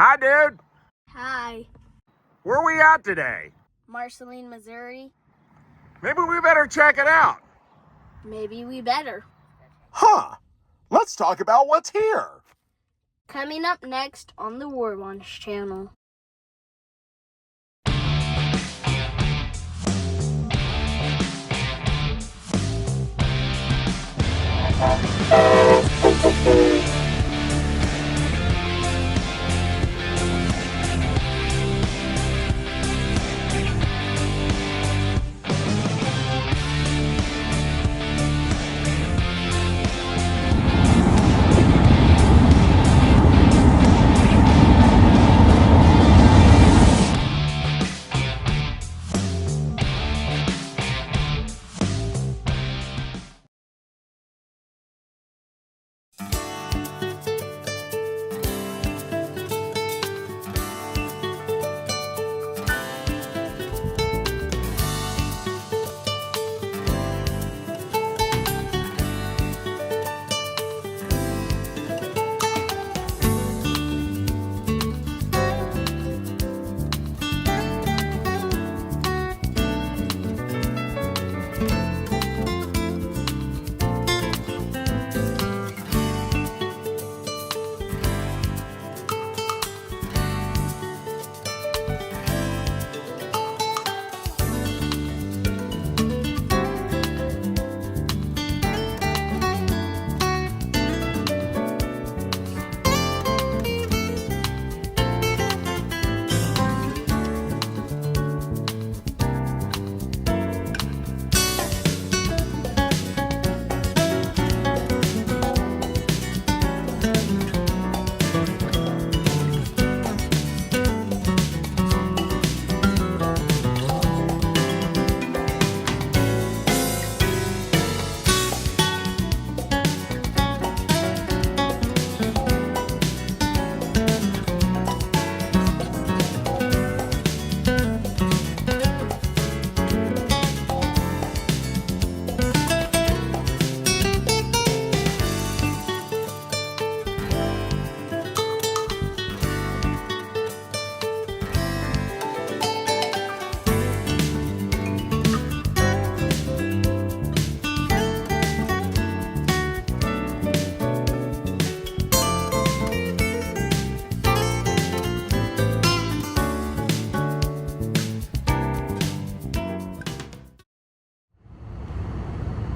Hi, dude. Hi. Where are we at today? Marceline, Missouri. Maybe we better check it out. Maybe we better. Huh. Let's talk about what's here. Coming up next on the War Bonds channel.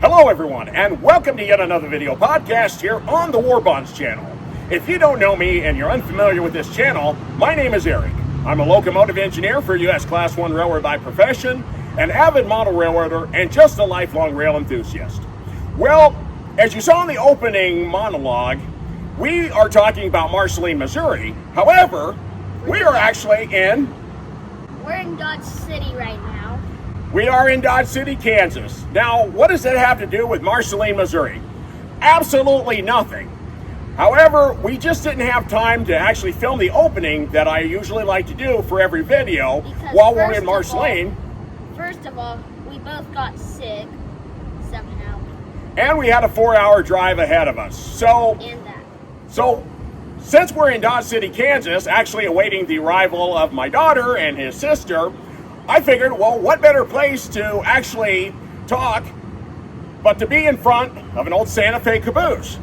Hello, everyone, and welcome to yet another video podcast here on the War Bonds channel. If you don't know me and you're unfamiliar with this channel, my name is Eric. I'm a locomotive engineer for U.S. Class 1 railroad by profession, an avid model railroader, and just a lifelong rail enthusiast. Well, as you saw in the opening monologue, we are talking about Marceline, Missouri. However, we are actually We're in Dodge City right now. We are in Dodge City, Kansas. Now, what does that have to do with Marceline, Missouri? Absolutely nothing. However, we just didn't have time to actually film the opening that I usually like to do for every video while we're in Marceline. First of all, we both got sick somehow. And we had a 4-hour drive ahead of us. So since we're in Dodge City, Kansas, actually awaiting the arrival of my daughter and his sister, I figured, well, what better place to actually talk but to be in front of an old Santa Fe caboose.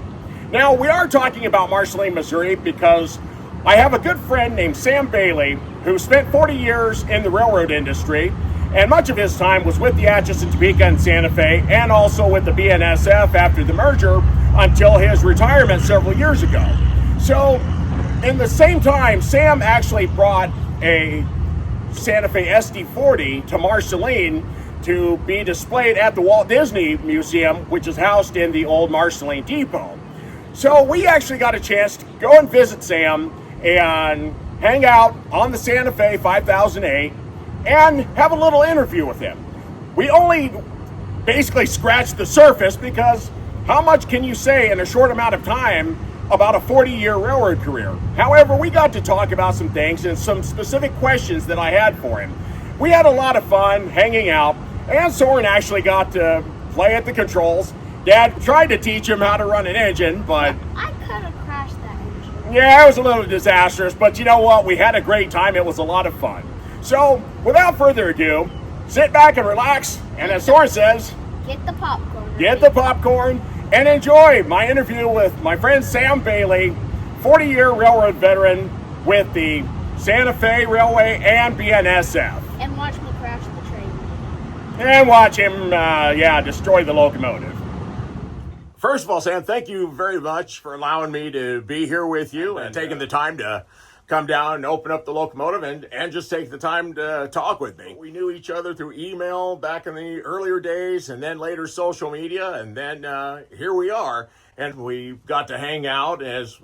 Now, we are talking about Marceline, Missouri because I have a good friend named Sam Bailey who spent 40 years in the railroad industry, and much of his time was with the Atchison, Topeka, and Santa Fe, and also with the BNSF after the merger until his retirement several years ago. So, in the same time, Sam actually brought a Santa Fe SD40 to Marceline to be displayed at the Walt Disney Museum, which is housed in the old Marceline Depot. So we actually got a chance to go and visit Sam and hang out on the Santa Fe 5008 and have a little interview with him. We only basically scratched the surface because how much can you say in a short amount of time about a 40-year railroad career? However, we got to talk about some things and some specific questions that I had for him. We had a lot of fun hanging out, and Soren actually got to play at the controls. Dad tried to teach him how to run an engine, but I could have crashed that engine. Yeah, it was a little disastrous, but you know what? We had a great time. It was a lot of fun. So, without further ado, sit back and relax, and as Soren says, Get the popcorn. get the popcorn and enjoy my interview with my friend Sam Bailey, 40-year railroad veteran with the Santa Fe Railway and BNSF. And watch me crash the train. And watch him, destroy the locomotive. First of all, Sam, thank you very much for allowing me to be here with you and taking the time to come down and open up the locomotive and just take the time to talk with me. We knew each other through email back in the earlier days and then later social media, and then here we are. And we got to hang out as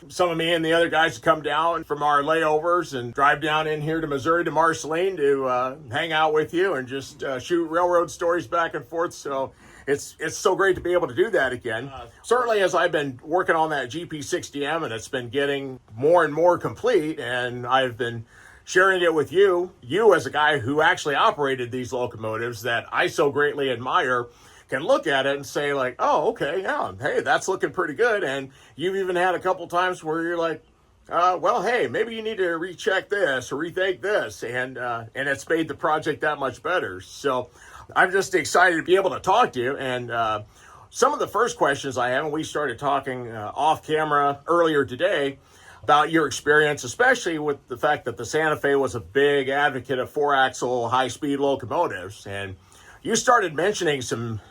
some of me and the other guys come down from our layovers and drive down in here to Missouri to Marceline to hang out with you and just shoot railroad stories back and forth. So it's so great to be able to do that again. Certainly as I've been working on that GP60M and it's been getting more and more complete, and I've been sharing it with you as a guy who actually operated these locomotives that I so greatly admire, can look at it and say like, oh, okay, yeah, hey, that's looking pretty good. And you've even had a couple times where you're like, well, hey, maybe you need to recheck this or rethink this, and it's made the project that much better. So I'm just excited to be able to talk to you. And some of the first questions I have, and we started talking off camera earlier today about your experience, especially with the fact that the Santa Fe was a big advocate of 4-axle high-speed locomotives. And you started mentioning some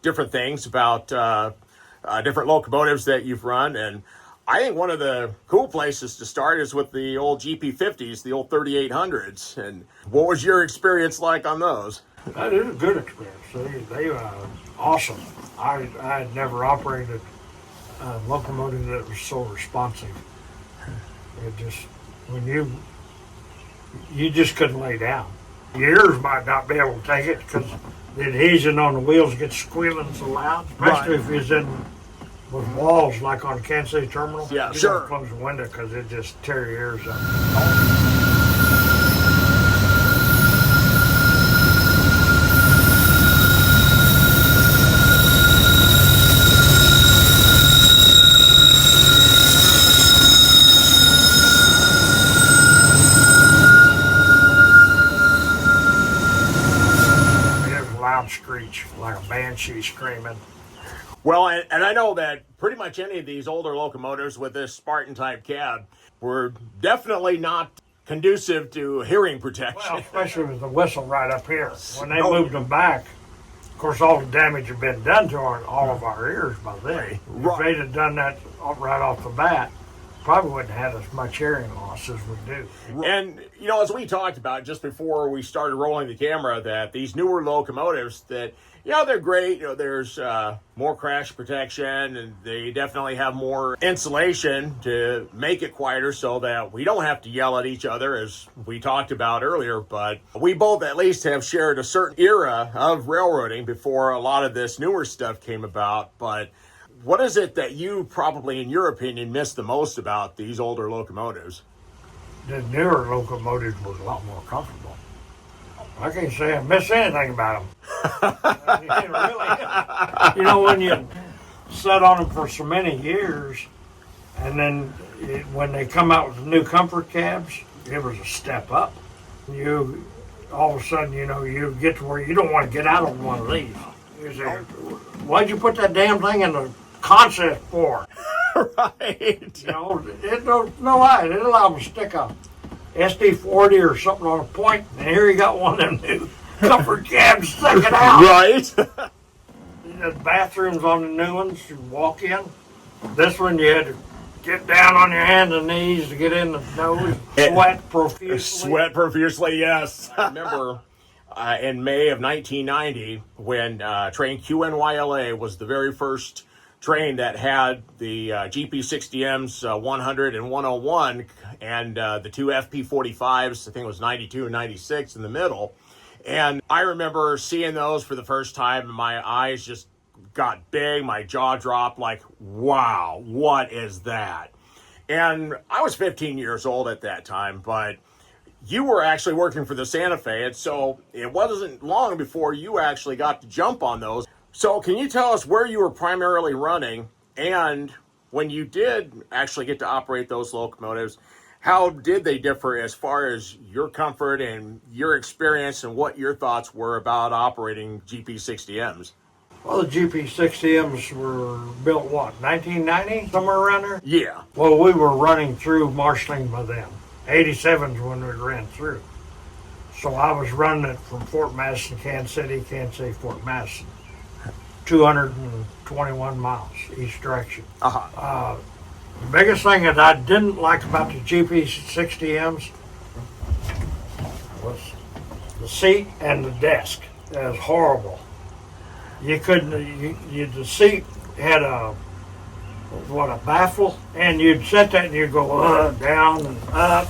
different things about different locomotives that you've run. And I think one of the cool places to start is with the old GP50s, the old 3800s. And what was your experience like on those? That is a good experience. They awesome. I had never operated a locomotive that was so responsive. It just, when you just couldn't lay down. Your ears might not be able to take it because the adhesion on the wheels gets squealing so loud, especially if it's in with walls like on the Kansas City Terminal. Yeah, you sure. don't close the window because it just tear your ears up. Screech like a banshee screaming. Well, and I know that pretty much any of these older locomotives with this Spartan type cab were definitely not conducive to hearing protection. Well, especially with the whistle right up here. When they moved them back, of course, all the damage had been done to all of our ears by then. If they'd have done that right off the bat, probably wouldn't have had as much hearing loss as we do. And, as we talked about just before we started rolling the camera, that these newer locomotives that, they're great. There's more crash protection, and they definitely have more insulation to make it quieter so that we don't have to yell at each other, as we talked about earlier. But we both at least have shared a certain era of railroading before a lot of this newer stuff came about. But what is it that you probably, in your opinion, miss the most about these older locomotives? The newer locomotives were a lot more comfortable. I can't say I miss anything about them. Really, when you sat on them for so many years, and then when they come out with new comfort cabs, it was a step up. You all of a sudden, you get to where you don't want to get out of one of these. You say, why'd you put that damn thing in the concept for? Right. It don't, no lie. It allowed them to stick a SD40 or something on a point, and here you got one of them new comfort cabs sticking out. Right. The bathrooms on the new ones, you walk in. This one you had to get down on your hands and knees to get in the nose, sweat profusely. Sweat profusely, yes. I remember in May of 1990 when train QNYLA was the very first train that had the GP60Ms 100 and 101 and the two FP45s, I think it was 92 and 96 in the middle. And I remember seeing those for the first time, and my eyes just got big, my jaw dropped, like, wow, what is that? And I was 15 years old at that time, but you were actually working for the Santa Fe, and so it wasn't long before you actually got to jump on those. So can you tell us where you were primarily running and when you did actually get to operate those locomotives, how did they differ as far as your comfort and your experience and what your thoughts were about operating GP60Ms? Well, the GP60Ms were built, what, 1990, somewhere around there? Yeah. Well, we were running through Marceline with them. 87's when we ran through. So I was running it from Fort Madison, Kansas City, Fort Madison. 221 miles each direction. Uh-huh. The biggest thing that I didn't like about the GP60Ms was the seat and the desk. It was horrible. You couldn't, the seat had a baffle, and you'd set that and you'd go down and up,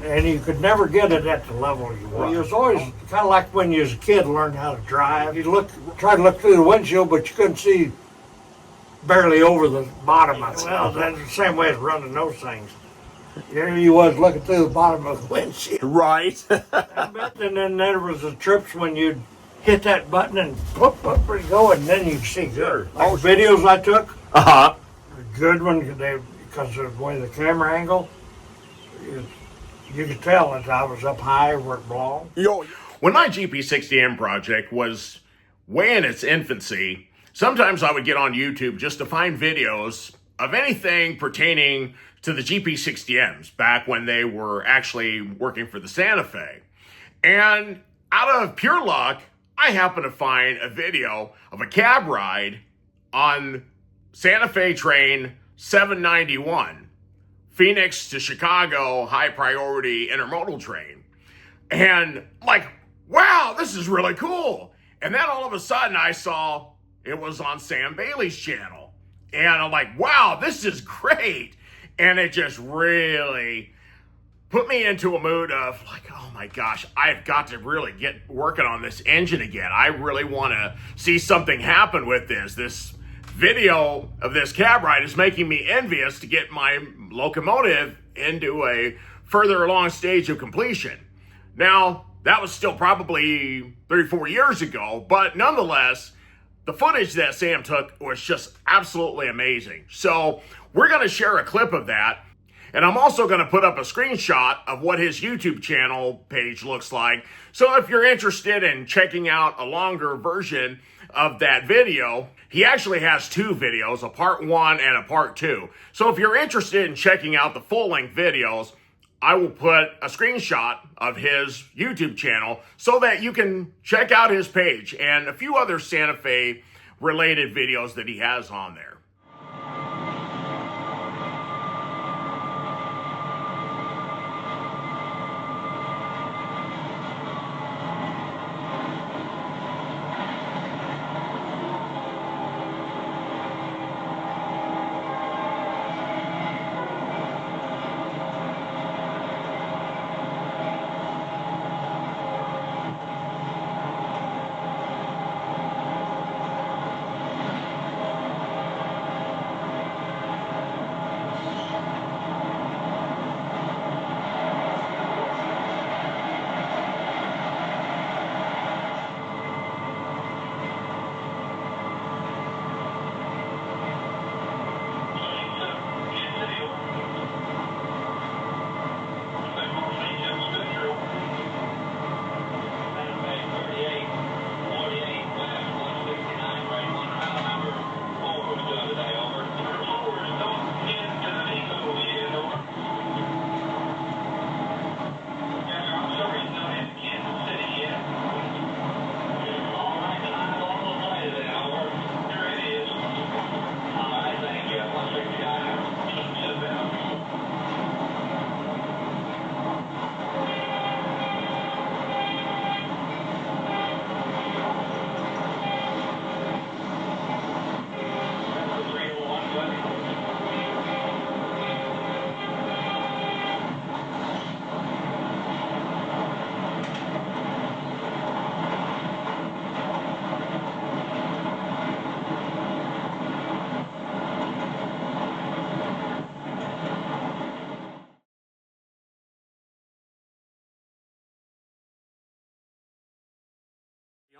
and you could never get it at the level you wanted. It was always kind of like when you was a kid learning how to drive. You try to look through the windshield, but you couldn't see barely over the bottom of it. Well, that's the same way as running those things. Here you was looking through the bottom of the windshield. Right. And then there was the trips when you'd hit that button and whoop, and go, and then you'd see good. Like videos I took, good one, because of the way the camera angle, you could tell that I was up high where it belonged. When my GP60M project was way in its infancy, sometimes I would get on YouTube just to find videos of anything pertaining to the GP60Ms back when they were actually working for the Santa Fe. And out of pure luck, I happened to find a video of a cab ride on Santa Fe train 791, Phoenix to Chicago high priority intermodal train. And like, wow, this is really cool. And then all of a sudden I saw it was on Sam Bailey's channel. And I'm like, wow, this is great. And it just really put me into a mood of like, oh my gosh, I've got to really get working on this engine again. I really want to see something happen with this. This video of this cab ride is making me envious to get my locomotive into a further along stage of completion. Now, that was still probably 34 years ago, but nonetheless, the footage that Sam took was just absolutely amazing. So we're going to share a clip of that. And I'm also going to put up a screenshot of what his YouTube channel page looks like. So if you're interested in checking out a longer version of that video, he actually has two videos, a part 1 and a part 2. So if you're interested in checking out the full-length videos, I will put a screenshot of his YouTube channel so that you can check out his page and a few other Santa Fe related videos that he has on there.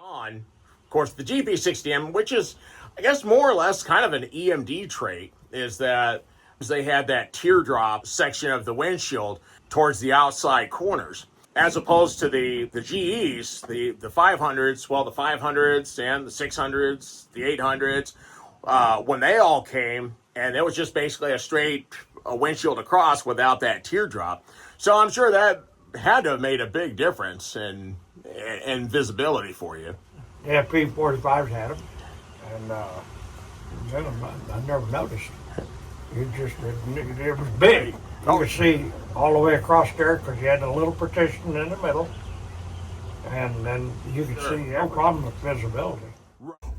On, of course, the GP60M, which is I guess more or less kind of an EMD trait is that they had that teardrop section of the windshield towards the outside corners, as opposed to the GEs, the 500s, well, the 500s and the 600s, the 800s, when they all came, and it was just basically a straight windshield across without that teardrop. So I'm sure that had to have made a big difference in visibility for you. Yeah, P45s had them, and then I never noticed. It was big. You could see all the way across there because you had a little partition in the middle, and then you could see no problem with visibility.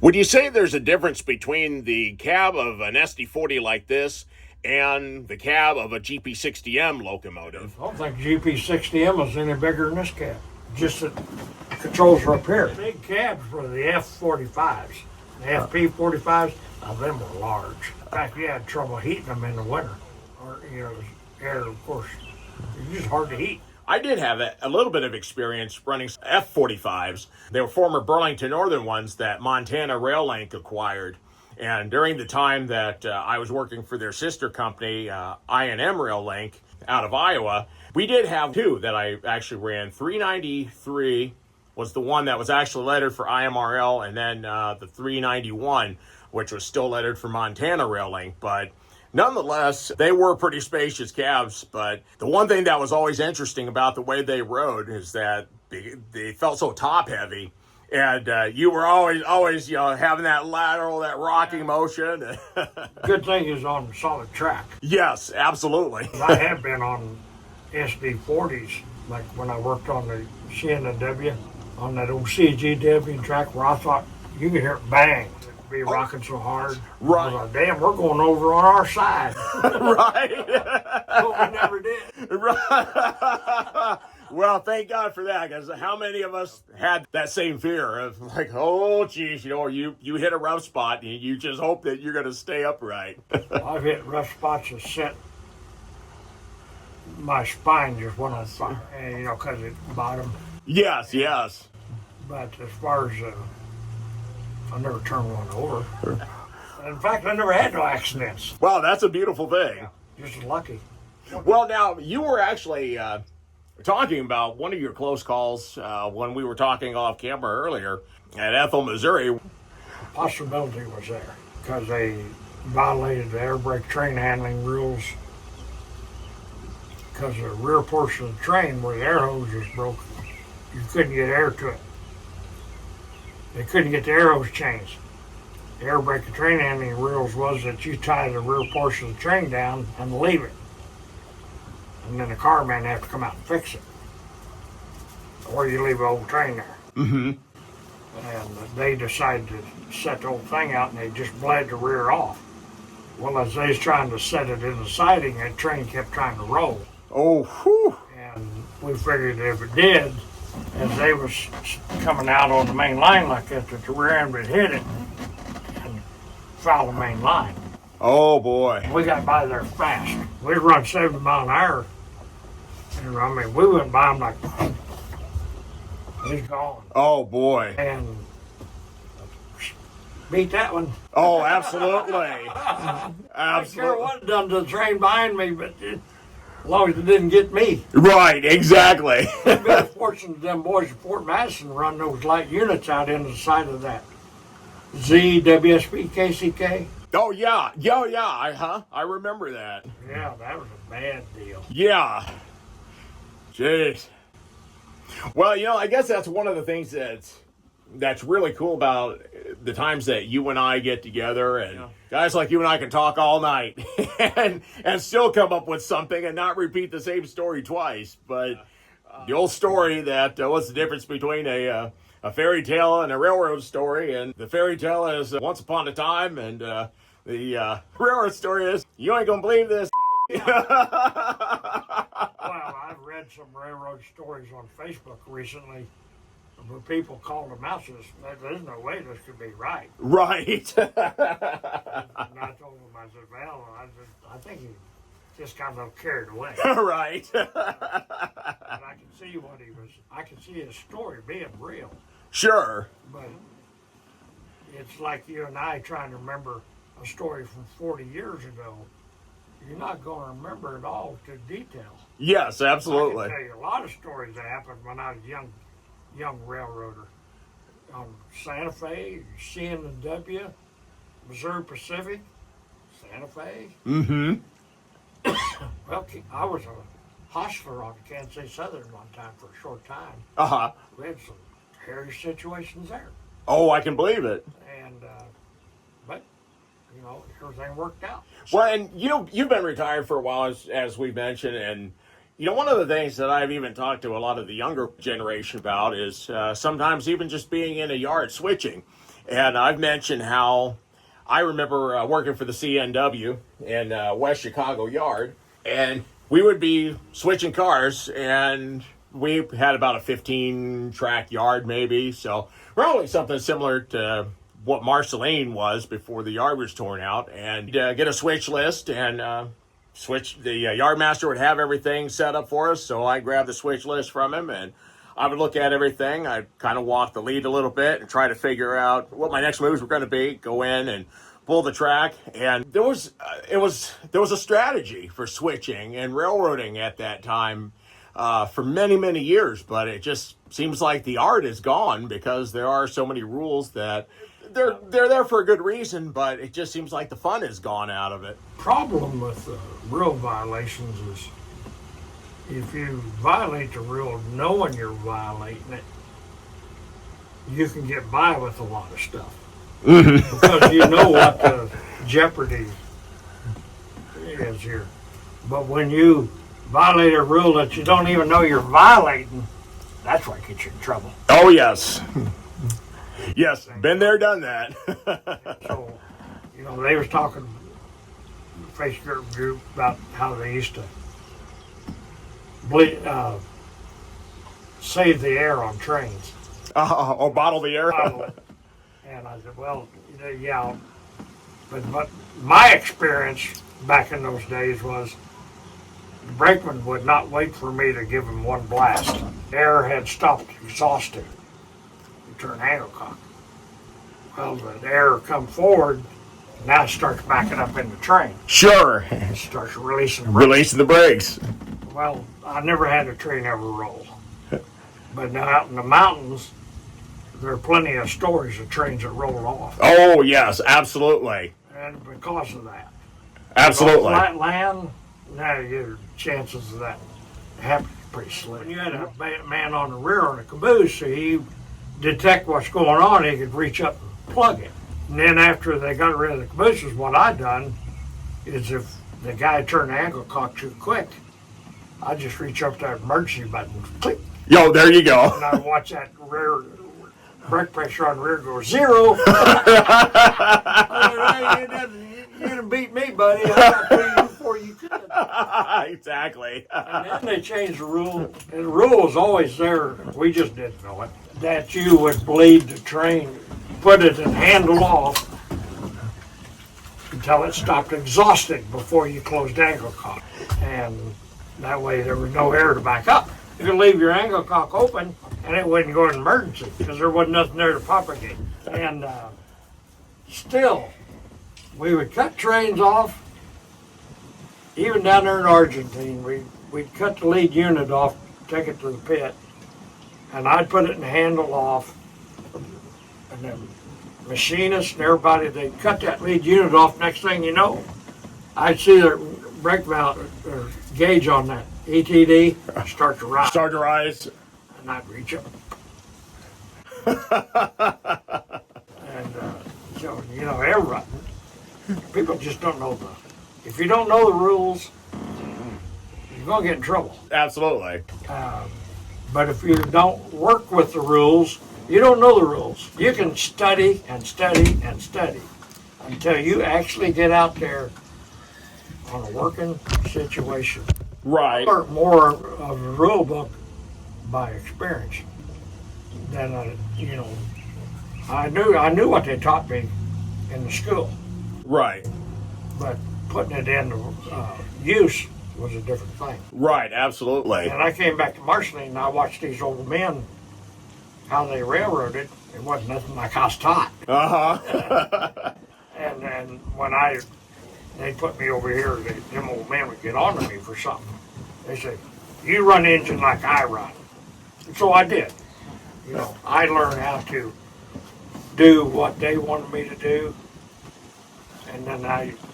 Would you say there's a difference between the cab of an SD40 like this and the cab of a GP60M locomotive? I don't think GP60M is any bigger than this cab. Just that the controls are up here. Big cabs were the F45s. The FP45s, now them were large. In fact, you had trouble heating them in the winter. Or, air, of course, it's just hard to heat. I did have a little bit of experience running F45s. They were former Burlington Northern ones that Montana Rail Link acquired. And during the time that I was working for their sister company, I&M Rail Link, out of Iowa, we did have two that I actually ran. 393 was the one that was actually lettered for IMRL, and then the 391, which was still lettered for Montana Rail Link. But nonetheless, they were pretty spacious cabs. But the one thing that was always interesting about the way they rode is that they felt so top heavy. And you were always, having that lateral, that rocking motion. Good thing is on solid track. Yes, absolutely. I have been on SD40s, like when I worked on the CNW, on that old CGW track where I thought you could hear it bang. It'd be rocking so hard. Right. I was like, damn, we're going over on our side. Right. But we never did. Right. Well, thank God for that, because how many of us had that same fear of like, oh, geez, you hit a rough spot and you just hope that you're going to stay upright. I've hit rough spots that sent my spine just when I thought, because it bottom. Yes, yes. But as far as, I never turned one over. In fact, I never had no accidents. Well, that's a beautiful thing. Just lucky. Well, now, you were actually talking about one of your close calls when we were talking off camera earlier at Ethel, Missouri. The possibility was there because they violated the air brake train handling rules because the rear portion of the train where the air hose was broken, you couldn't get air to it. They couldn't get the air hose changed. The air brake and train handling rules was that you tie the rear portion of the train down and leave it. And then the carman have to come out and fix it. Or you leave the whole train there. Mm-hmm. And they decided to set the whole thing out and they just bled the rear off. Well, as they was trying to set it in the siding, that train kept trying to roll. Oh, whew. And we figured if it did, as they was coming out on the main line like that the rear end would hit it and foul the main line. Oh, boy. We got by there fast. We run 70 miles an hour. And I mean, we went by them like, he's gone. Oh, boy. And beat that one. Oh, absolutely. I don't care Absolutely. what it done to the train behind me, but as long as it didn't get me. Right, exactly. I've been fortunate them boys at Fort Madison run those light units out into the side of that ZWSP KCK. Oh, yeah. I remember that. Yeah, that was a bad deal. Yeah. Jeez. Well, I guess that's one of the things that's really cool about the times that you and I get together, and guys like you and I can talk all night and still come up with something and not repeat the same story twice. But the old story that what's the difference between a fairy tale and a railroad story? And the fairy tale is once upon a time, and the railroad story is you ain't gonna believe this. Well, I've read some railroad stories on Facebook recently where people called them out and said, there's no way this could be right. Right. And I told him, I said, well, I think he just got a little carried away. Right. But I can see I can see his story being real. Sure. But it's like you and I trying to remember a story from 40 years ago. You're not going to remember it all to detail. Yes, I absolutely. can tell you a lot of stories that happened when I was a young railroader. On Santa Fe, CN&W, Missouri Pacific, Santa Fe. Mm-hmm. Well, I was a hostler on Kansas City Southern one time for a short time. Uh-huh. We had some hairy situations there. Oh, I can believe it. And, but, you know, everything worked out. Well, and you've been retired for a while, as we've mentioned, and one of the things that I've even talked to a lot of the younger generation about is sometimes even just being in a yard switching. And I've mentioned how I remember working for the CNW in West Chicago Yard, and we would be switching cars, and we had about a 15-track yard maybe, so probably something similar to what Marceline was before the yard was torn out, and get a switch list, and the yardmaster would have everything set up for us, so I grabbed the switch list from him, and I would look at everything. I'd kind of walk the lead a little bit and try to figure out what my next moves were going to be, go in and pull the track, and there was a strategy for switching and railroading at that time for many, many years, but it just seems like the art is gone because there are so many rules that they're there for a good reason, but it just seems like the fun is gone out of it. Problem with rule violations is if you violate the rule knowing you're violating it, you can get by with a lot of stuff. Because you know what the jeopardy is here. But when you violate a rule that you don't even know you're violating, that's what gets you in trouble. Oh, yes. Yes, been there, done that. So, you know, they was talking Facebook group about how they used to save the air on trains. Or bottle the air. And I said, well, yeah. But my experience back in those days was the brakeman would not wait for me to give him one blast. Air had stopped exhausting. You turn angle cock. Well, the air come forward, now it starts backing up in the train. Sure. It starts releasing the Releasing the brakes. Well, I never had a train ever roll. But now out in the mountains, there are plenty of stories of trains that roll off. Oh, yes, absolutely. And because of that. Absolutely. Flat land, now your chances of that happening pretty slim. When you had a man on the rear on a caboose, so he detect what's going on, he could reach up and plug it. And then after they got rid of the cabooses, what I done is if the guy turned the angle cock too quick, I just reach up to that emergency button, click. Yo, there you go. And I watch that rear brake pressure on the rear go 0. You didn't beat me, buddy. I got to you before you could. Exactly. And then they changed the rule, and the rule was always there. We just didn't know it. That you would bleed the train, put it in handle off until it stopped exhausting before you closed angle cock. And that way there was no air to back up. You could leave your angle cock open and it wouldn't go in emergency because there wasn't nothing there to propagate. And still, we would cut trains off. Even down there in Argentine, we'd cut the lead unit off, take it to the pit, and I'd put it in the handle off. And then machinists and everybody, they'd cut that lead unit off. Next thing you know, I'd see their brake mount or gauge on that ETD start to rise. Start to rise. And I'd reach up. And so, you know, air rutting, people just don't know if you don't know the rules, you're going to get in trouble. Absolutely. But if you don't work with the rules, you don't know the rules. You can study and study and study until you actually get out there on a working situation. Right. I learned more of the rule book by experience than I knew what they taught me in the school. Right. But putting it into use was a different thing. Right, absolutely. And I came back to Marceline and I watched these old men, how they railroaded, It wasn't nothing like I was taught. Uh-huh. And then when they put me over here, them old men would get on to me for something. They said, you run the engine like I run. And so I did. You know, I learned how to do what they wanted me to do. And then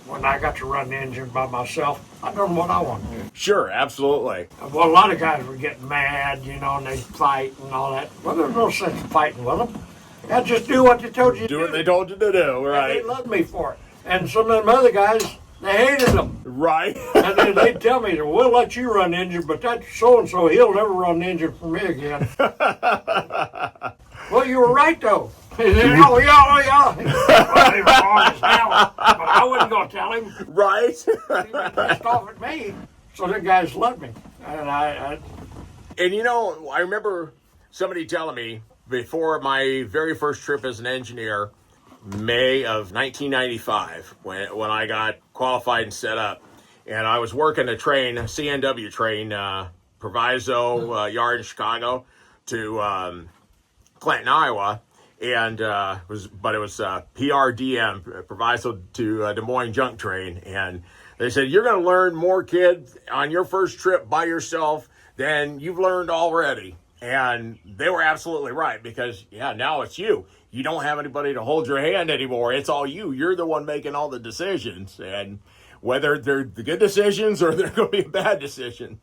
when I got to run the engine by myself, I done what I wanted to do. Sure, absolutely. Well, a lot of guys were getting mad, you know, and they'd fight and all that. Well, there's no sense in fighting with them. Yeah, just do what they told you to do. Do what they told you to do, right? And they loved me for it. And some of them other guys, they hated them. Right. And then they'd tell me, we'll let you run the engine, but that so-and-so, he'll never run the engine for me again. Well, you were right, though. He said, oh, yeah. Well, they were hard as hell, but I wasn't going to tell him. Right. He was pissed off at me. So the guys loved me. And And you know, I remember somebody telling me before my very first trip as an engineer, May of 1995, when I got qualified and set up, and I was working a train, a CNW train, Proviso yard in Chicago to Clinton, Iowa, and it was PRDM, Proviso to Des Moines junk train, and they said, you're going to learn more, kid, on your first trip by yourself than you've learned already. And they were absolutely right, because, now it's you. You don't have anybody to hold your hand anymore. It's all you. You're the one making all the decisions. And whether they're the good decisions or they're going to be a bad decision.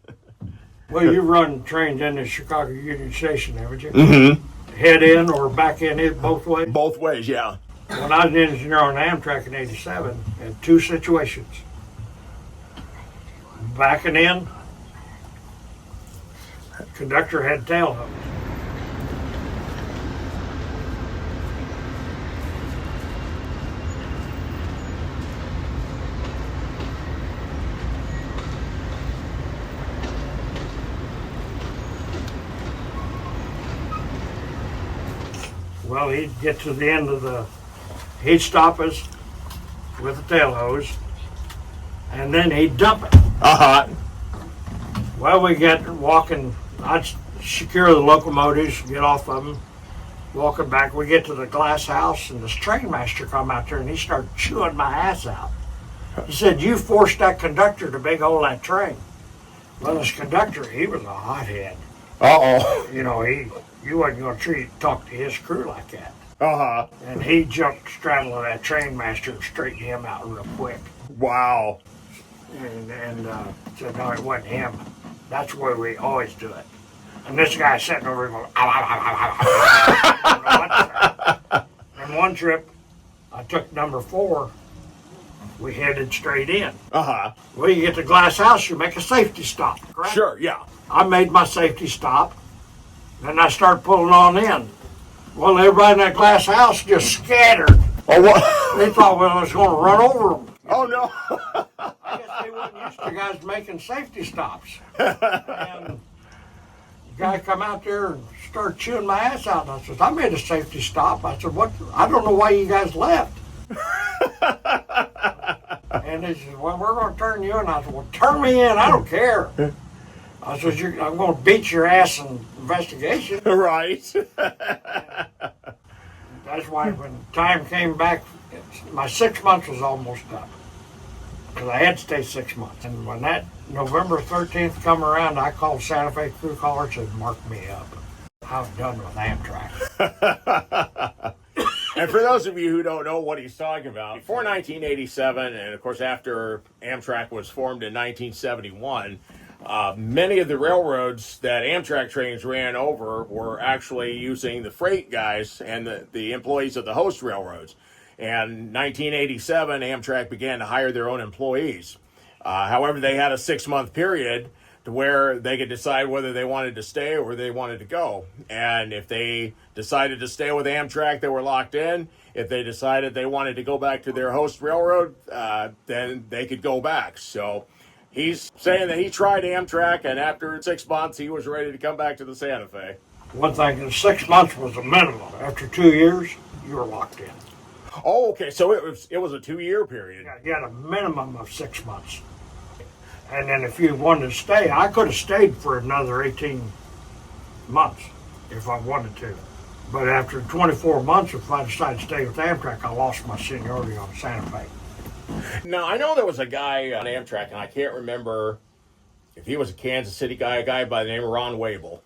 well, you run trains in the Chicago Union Station, haven't you? Mm-hmm. Head in or back in it both ways? Both ways, yeah. When I was an engineer on Amtrak in '87, I had two situations. Backing in, conductor had tail hooks. Well, he'd get to the end of he'd stop us with the tail hose, and then he'd dump it. Uh-huh. Well, we get walking, I'd secure the locomotives, get off of them, walking back. We get to the glass house, and this train master come out there, and he started chewing my ass out. He said, you forced that conductor to big hole that train. Well, this conductor, he was a hothead. Uh-oh. You know, you wasn't going to talk to his crew like that. Uh-huh. And he jumped straddle that train master and straightened him out real quick. Wow. And said, no, it wasn't him. That's the way we always do it. And this guy sitting over here going, ow, ow, ow, ow, ow. And one trip, I took number 4. We headed straight in. Uh-huh. Well, you get to glass house, you make a safety stop, correct? Sure, yeah. I made my safety stop. Then I started pulling on in. Well, everybody in that glass house just scattered. Oh, what? They thought, well, I was going to run over them. Oh, no. I guess they wasn't used to guys making safety stops. And the guy come out there and started chewing my ass out. And I said, I made a safety stop. I said, what? I don't know why you guys left. And he said, well, we're going to turn you in. I said, well, turn me in. I don't care. I said, I'm going to beat your ass in investigation. Right. That's why when time came back, my 6 months was almost up. Because I had to stay 6 months. And when that November 13th come around, I called Santa Fe crew caller and said, mark me up. I was done with Amtrak. And for those of you who don't know what he's talking about, before 1987, and of course after Amtrak was formed in 1971, many of the railroads that Amtrak trains ran over were actually using the freight guys and the employees of the host railroads. And 1987, Amtrak began to hire their own employees. However, they had a 6-month period to where they could decide whether they wanted to stay or they wanted to go. And if they decided to stay with Amtrak, they were locked in. If they decided they wanted to go back to their host railroad, then they could go back. So he's saying that he tried Amtrak, and after 6 months, he was ready to come back to the Santa Fe. One thing, 6 months was a minimum. After 2 years, you were locked in. Oh, okay. So it was a 2-year period. You had a minimum of 6 months. And then if you wanted to stay, I could have stayed for another 18 months if I wanted to. But after 24 months, if I decided to stay with Amtrak, I lost my seniority on Santa Fe. Now, I know there was a guy on Amtrak, and I can't remember if he was a Kansas City guy, a guy by the name of Ron Wable.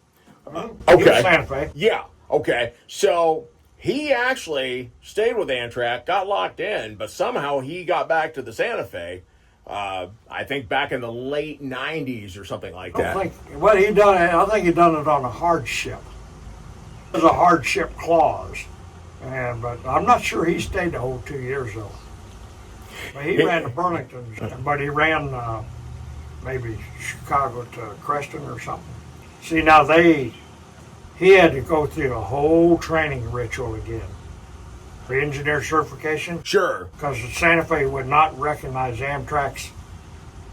He was Santa Fe. Yeah, okay. So he actually stayed with Amtrak, got locked in, but somehow he got back to the Santa Fe, I think back in the late 90s or something like that. I think he done it on a hardship. There's a hardship clause. But I'm not sure he stayed the whole 2 years, though. But he ran to Burlington, but he ran maybe Chicago to Creston or something. See, now he had to go through a whole training ritual again. The engineer certification. Sure. Because Santa Fe would not recognize Amtrak's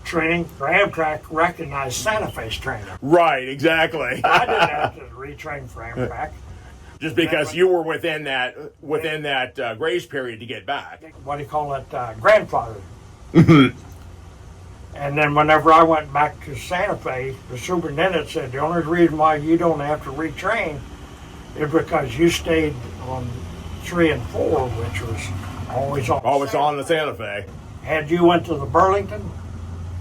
training, or Amtrak recognized Santa Fe's training. Right, exactly. I didn't have to retrain for Amtrak. Just because you were within that grace period to get back. What do you call it? Grandfather. And then whenever I went back to Santa Fe, the superintendent said the only reason why you don't have to retrain is because you stayed on 3 and 4, which was always on the Santa Fe. Had you went to the Burlington,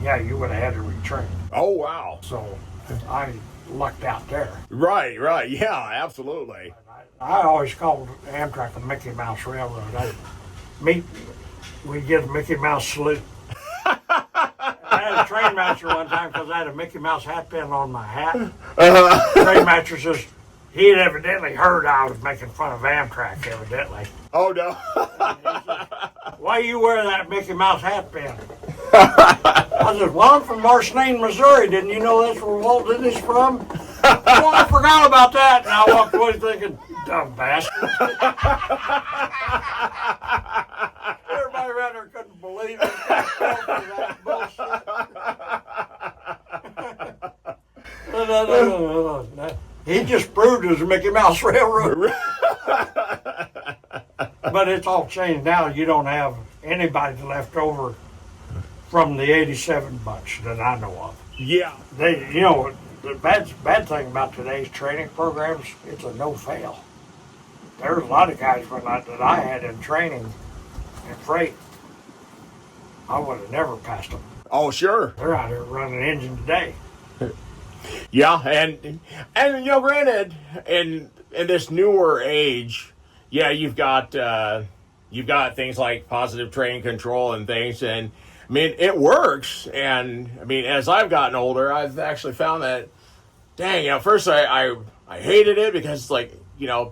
yeah, you would have had to retrain. Oh, wow. So I lucked out there. Right, yeah, absolutely. I always called Amtrak the Mickey Mouse Railroad. We'd get a Mickey Mouse salute. I had a train master one time because I had a Mickey Mouse hat pin on my hat. Train master says he'd evidently heard I was making fun of Amtrak, evidently. Oh, no. Says, why you wear that Mickey Mouse hat pin? I said, well, I'm from Marceline, Missouri. Didn't you know that's where Walt Disney's from? Well, I forgot about that. And I walked away thinking, dumb bastard. Everybody around there couldn't believe it. That bullshit. He just proved it was a Mickey Mouse Railroad. But it's all changed now. You don't have anybody left over from the 87 bunch that I know of. Yeah. The bad thing about today's training programs, it's a no-fail. There's a lot of guys that I had in training in freight, I would have never passed them. Oh, sure. They're out here running an engine today. Yeah, and granted, in this newer age, yeah, you've got things like positive train control and things, and I mean it works. And I mean, as I've gotten older, I've actually found that, dang, first I hated it because it's like,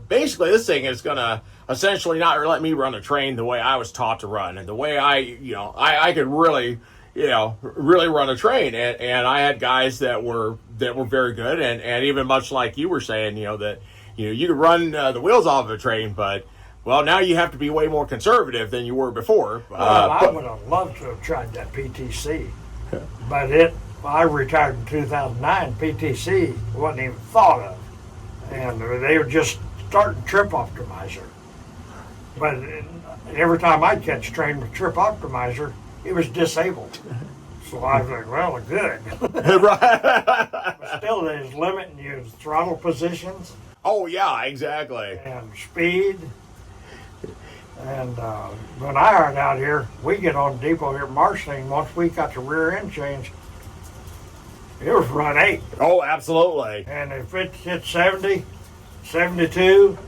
basically this thing is gonna essentially not let me run a train the way I was taught to run, and the way I could really run a train, and I had guys that were very good, and even much like you were saying, that you could run the wheels off of a train, but well, now you have to be way more conservative than you were before. I would have loved to have tried that PTC, but I retired in 2009. PTC wasn't even thought of, and they were just starting Trip Optimizer. But every time I'd catch a train with Trip Optimizer, it was disabled. So I was like, well, good. Right. But still, there's limiting you throttle positions. Oh, yeah, exactly. And speed. And when I hired out here, we get on the depot here at Marceline. Once we got the rear end changed, it was run 8. Oh, absolutely. And if it hit 70, 72,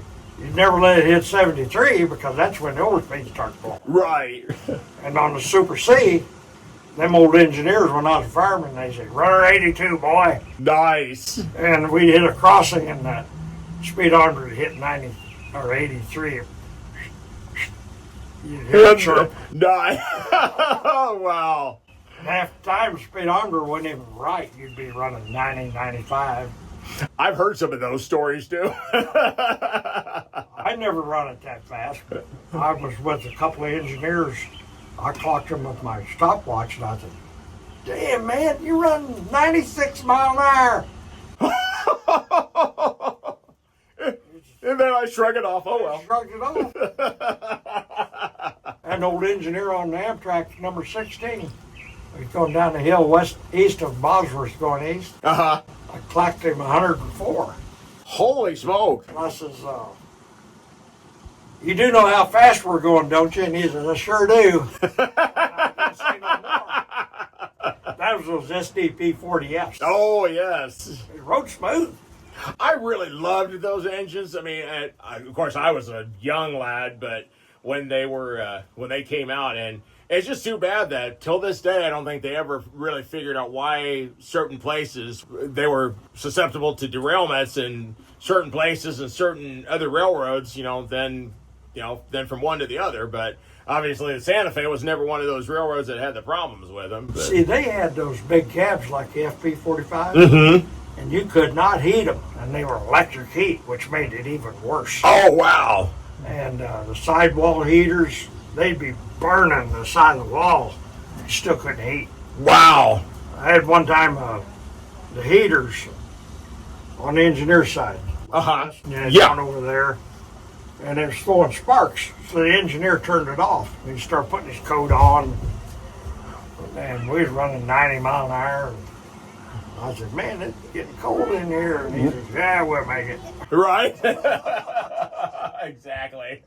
you'd never let it hit 73 because that's when the overspeed starts blowing. Right. And on the Super C, them old engineers, when I was a fireman, they say, run her 82, boy. Nice. And we hit a crossing and the speedometer hit 90 or 83. You'd hit it sharp. Nice. Oh, wow. Half the time, the speedometer wasn't even right. You'd be running 90, 95. I've heard some of those stories, too. I never run it that fast. I was with a couple of engineers. I clocked them with my stopwatch, and I said, damn, man, you run 96 mile an hour. And then I shrug it off. Oh, well. Shrugged it off. An old engineer on the Amtrak, number 16. He's going down the hill east of Bosworth, going east. Uh-huh. I clocked him 104. Holy smoke. And I says, You do know how fast we're going, don't you? And he says, I sure do. I can't say no more. That was those SDP 40Fs. Oh, yes. It rode smooth. I really loved those engines. I mean, of course, I was a young lad, but when they came out, and it's just too bad that till this day, I don't think they ever really figured out why certain places they were susceptible to derailments, and certain places and certain other railroads, then from one to the other. But obviously, the Santa Fe was never one of those railroads that had the problems with them. But. See, they had those big cabs like the FP45. And you could not heat them, and they were electric heat, which made it even worse. Oh, wow. And the sidewall heaters, they'd be burning the side of the wall. You still couldn't heat. Wow. I had one time the heaters on the engineer side. Down over there, and it was throwing sparks. So the engineer turned it off. He started putting his coat on, and we was running 90 mile an hour. And I said, man, it's getting cold in here. And he says, yeah, we'll make it. Right? Exactly.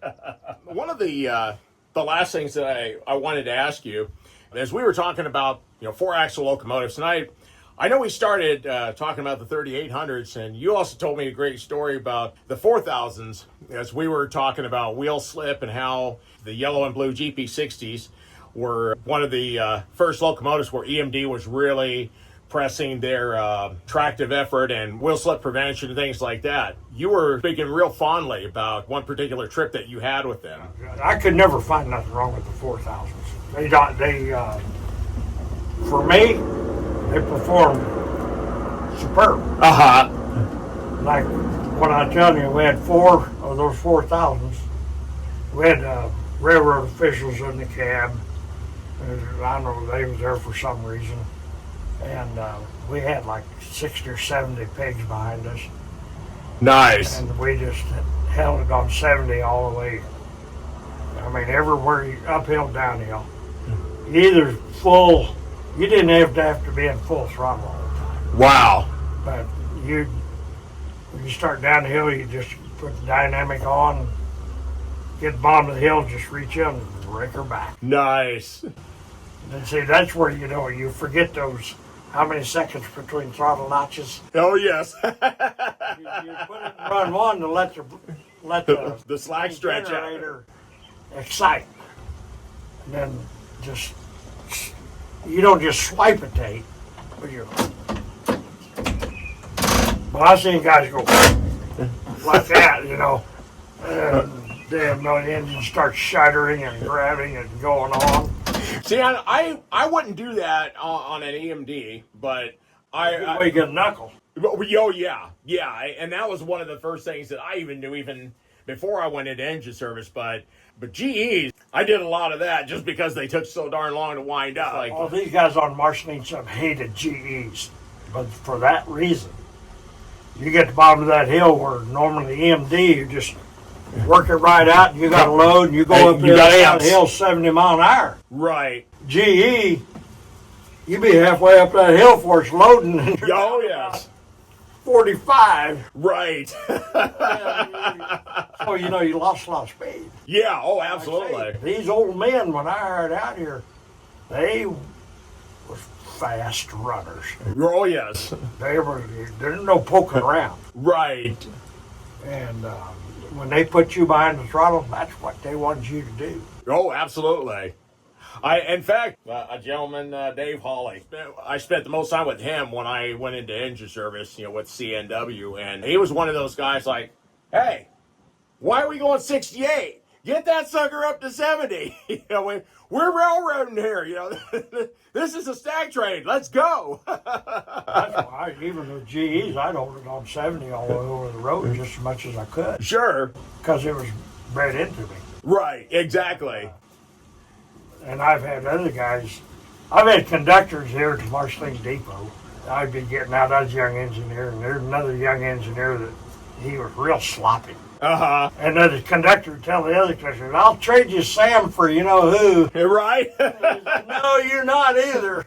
One of the last things that I wanted to ask you, as we were talking about, 4-axle locomotives, and I know we started talking about the 3800s, and you also told me a great story about the 4000s, as we were talking about wheel slip and how the yellow and blue GP60s were one of the first locomotives where EMD was really pressing their tractive effort and wheel slip prevention and things like that. You were speaking real fondly about one particular trip that you had with them. I could never find nothing wrong with the 4000s. For me, they performed superb. Like what I'm telling you, we had 4 of those 4000s. We had railroad officials in the cab. I know they was there for some reason. And we had like 60 or 70 pigs behind us. Nice. And we just held it on 70 all the way. I mean, everywhere, uphill, downhill. Either full, you didn't have to be in full throttle all the time. Wow. But when you start down the hill, you just put the dynamic on, get the bottom of the hill, just reach in and rake her back. Nice. And see, that's where you forget those. How many seconds between throttle notches? Oh, yes. you put it in run one to let the slack stretch out. Excite. And then you don't just swipe a tape, but I've seen guys go like that, and then the engine starts shuddering and grabbing and going on. See, I wouldn't do that on an EMD, but you get a knuckle. Oh, yeah. And that was one of the first things that I even knew, even before I went into engine service. But GEs, I did a lot of that just because they took so darn long to wind up. All these guys on Marceline stuff hated GEs, but for that reason. You get to the bottom of that hill where normally EMD, you just work it right out, and you got to load, and you go up there down the hill 70 mile an hour. Right. GE, you be halfway up that hill before it's loading. And oh, yes. 45. Right. So, you lost a lot of speed. Yeah, oh, absolutely. Like these old men, when I hired out here, they were fast runners. Oh, yes. There's no poking around. Right. And when they put you behind the throttle, that's what they wanted you to do. Oh, absolutely. In fact, a gentleman, Dave Hawley, I spent the most time with him when I went into engine service, with CNW, and he was one of those guys like, hey, why are we going 68? Get that sucker up to 70. We're railroading here. This is a stack train. Let's go. That's why, even with GEs, I'd hold it on 70 all the way over the road just as much as I could. Sure. Because it was bred into me. Right, exactly. And I've had other guys, I've had conductors here at Marceline Depot. I'd be getting out, I was a young engineer, and there's another young engineer that he was real sloppy. And then the conductor would tell the other conductor, I'll trade you Sam for you-know-who. Right? Said, no, you're not either.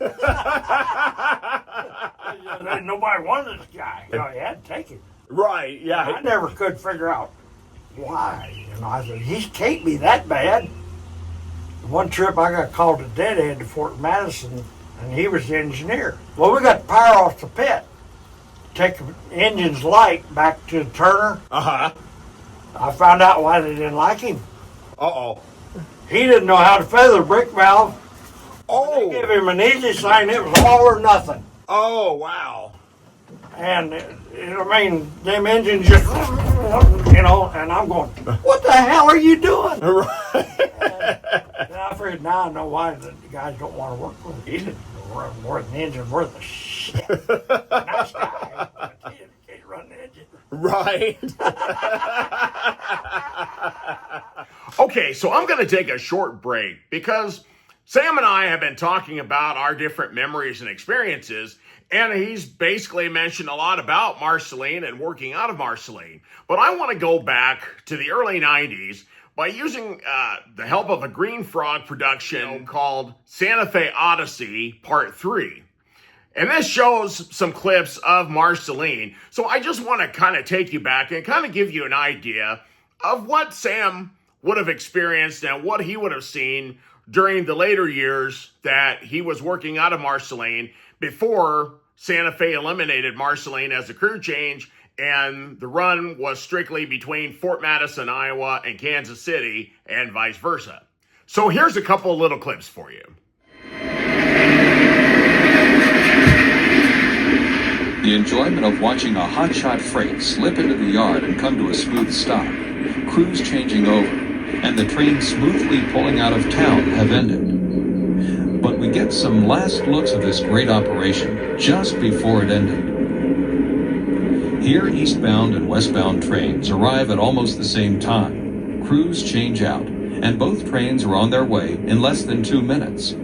Nobody wanted this guy. You had to take him. Right, yeah. I never could figure out why? And I said, he can't be that bad. One trip I got called to deadhead to Fort Madison, and he was the engineer. Well, we got power off the pit. Take the engine's light back to Turner. Uh-huh. I found out why they didn't like him. Uh-oh. He didn't know how to feather the brick valve. Oh. They gave him an easy sign. It was all or nothing. Oh, wow. And, I mean, them engines just, you know, and I'm going, what the hell are you doing? And I figured now I know why the guys don't want to work with him. He didn't run more than the engine worth of shit. Nice guy, but he can't run the engine. Right. Okay, so I'm going to take a short break because Sam and I have been talking about our different memories and experiences, and he's basically mentioned a lot about Marceline and working out of Marceline. But I want to go back to the early 90s by using the help of a Green Frog production called Santa Fe Odyssey Part 3. And this shows some clips of Marceline. So I just want to kind of take you back and kind of give you an idea of what Sam would have experienced and what he would have seen during the later years that he was working out of Marceline before Santa Fe eliminated Marceline as a crew change and the run was strictly between Fort Madison, Iowa and Kansas City and vice versa. So here's a couple of little clips for you. The enjoyment of watching a hotshot freight slip into the yard and come to a smooth stop, crews changing over, and the train smoothly pulling out of town have ended. But we get some last looks of this great operation just before it ended. Here, eastbound and westbound trains arrive at almost the same time. Crews change out, and both trains are on their way in less than 2 minutes.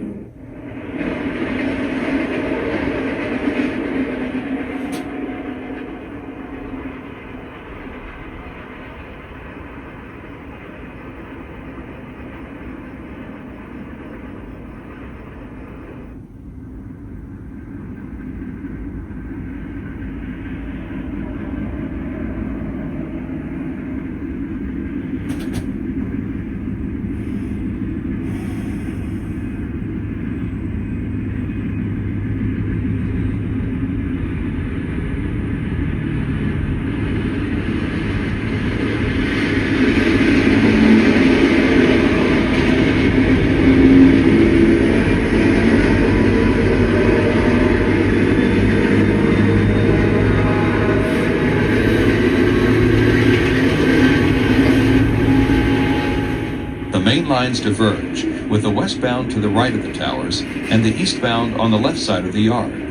Lines diverge, with the westbound to the right of the towers and the eastbound on the left side of the yard.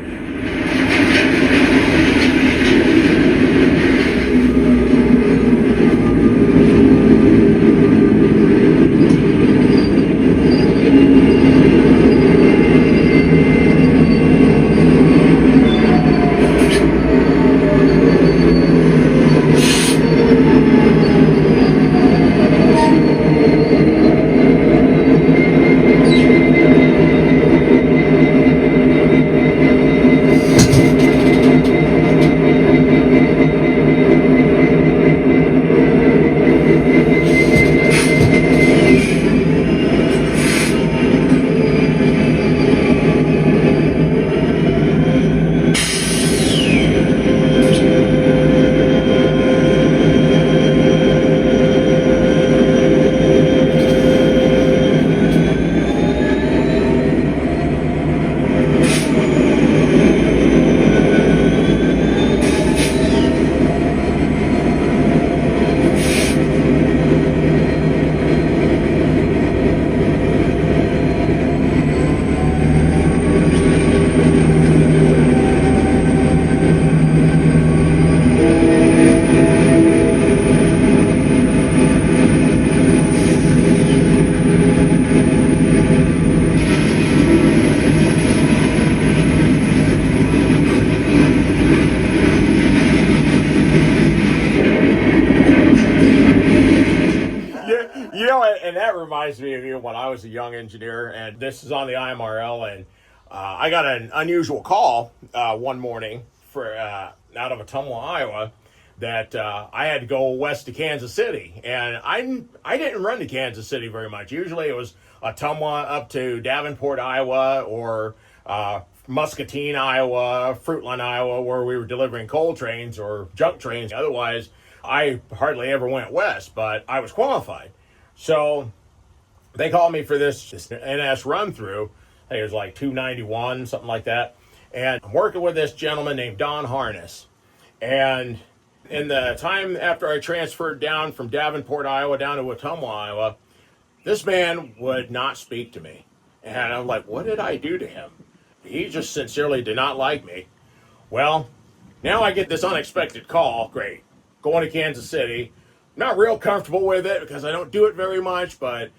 And that reminds me of you when I was a young engineer, and this is on the IMRL, and I got an unusual call one morning for out of Ottumwa, Iowa. that I had to go west to Kansas City. And I didn't run to Kansas City very much. Usually it was Ottumwa up to Davenport, Iowa, or Muscatine, Iowa, Fruitland, Iowa, where we were delivering coal trains or junk trains. Otherwise, I hardly ever went west, but I was qualified. So they called me for this NS run-through. I think it was like 291, something like that. And I'm working with this gentleman named Don Harness. And in the time after I transferred down from Davenport, Iowa, down to Ottumwa, Iowa, this man would not speak to me. And I'm like, what did I do to him? He just sincerely did not like me. Well, now I get this unexpected call. Great. Going to Kansas City. Not real comfortable with it because I don't do it very much, but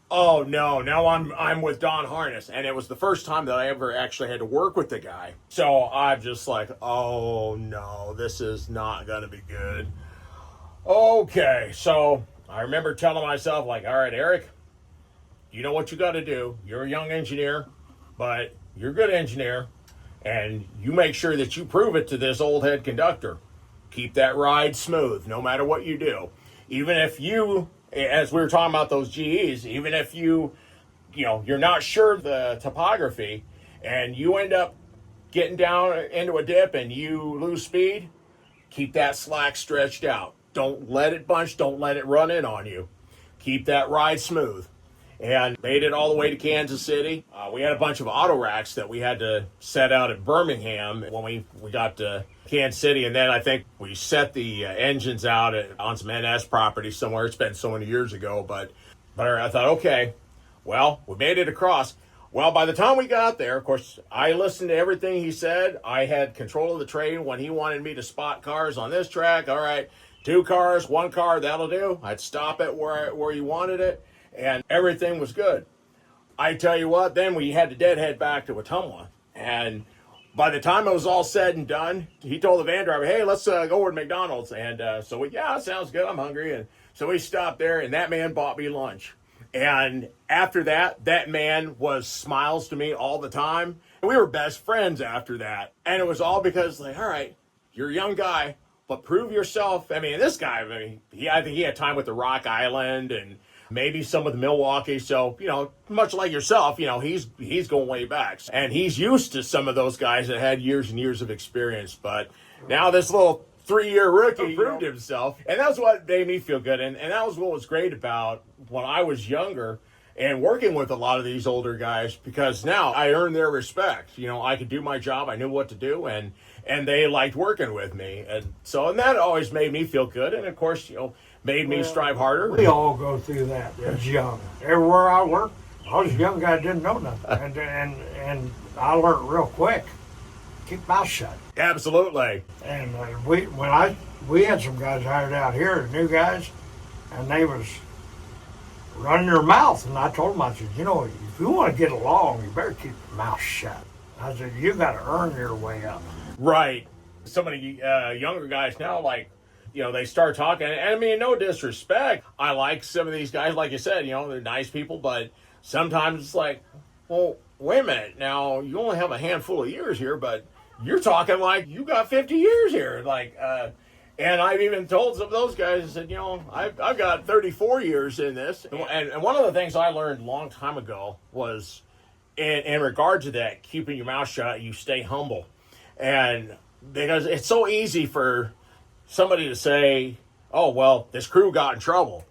oh no, now I'm with Don Harness. And it was the first time that I ever actually had to work with the guy. So I'm just like, oh no, this is not going to be good. Okay, so I remember telling myself, like, all right, Eric, you know what you got to do. You're a young engineer, but you're a good engineer, and you make sure that you prove it to this old head conductor. Keep that ride smooth, no matter what you do. Even if you, as we were talking about those GEs, even if you're not sure the topography, and you end up getting down into a dip and you lose speed, keep that slack stretched out. Don't let it bunch, don't let it run in on you. Keep that ride smooth. And made it all the way to Kansas City. We had a bunch of auto racks that we had to set out at Birmingham when we got to Kansas City. And then I think we set the engines out on some NS property somewhere. It's been so many years ago. But I thought, okay, well, we made it across. Well, by the time we got there, of course, I listened to everything he said. I had control of the train when he wanted me to spot cars on this track. All right, 2 cars, 1 car, that'll do. I'd stop it where you wanted it. And everything was good. I tell you what, then we had to deadhead back to Ottumwa. And by the time it was all said and done, he told the van driver, hey, let's go over to McDonald's. And so yeah, sounds good. I'm hungry. And so we stopped there, and that man bought me lunch. And after that man was smiles to me all the time. We were best friends after that. And it was all because, like, all right, you're a young guy, but prove yourself. I mean, this guy, I think he had time with the Rock Island and maybe some with Milwaukee. So, much like yourself, he's going way back. And he's used to some of those guys that had years and years of experience. But now this little 3-year rookie proved himself. And that's what made me feel good. And that was what was great about when I was younger and working with a lot of these older guys, because now I earned their respect. I could do my job. I knew what to do. And they liked working with me. And that always made me feel good. And of course, made me strive harder. We all go through that as young. Everywhere I worked, I was a young guy, didn't know nothing. And I learned real quick. Keep my mouth shut. Absolutely. And we had some guys hired out here, new guys, and they was running their mouth. And I told them, I said, if you want to get along, you better keep your mouth shut. I said, you got to earn your way up. Right. So many younger guys now, like, they start talking. And I mean, no disrespect. I like some of these guys, like you said, they're nice people, but sometimes it's like, well, wait a minute. Now, you only have a handful of years here, but you're talking like you got 50 years here. Like, and I've even told some of those guys, I said, I've got 34 years in this. And one of the things I learned a long time ago was, in regard to that, keeping your mouth shut, you stay humble. And because it's so easy for somebody to say, oh, well, this crew got in trouble.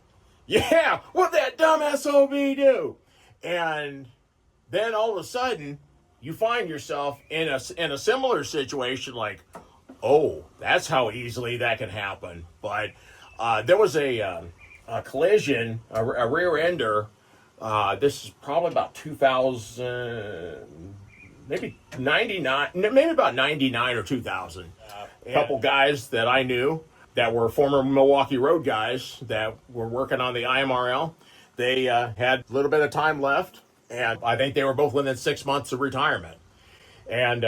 Yeah, what that dumb SOB do? And then all of a sudden, you find yourself in a similar situation, like, oh, that's how easily that can happen. But there was a collision, a rear ender. This is probably about 2000, maybe 99, maybe about 99 or 2000. A couple guys that I knew that were former Milwaukee Road guys that were working on the IMRL. They had a little bit of time left, and I think they were both within 6 months of retirement. And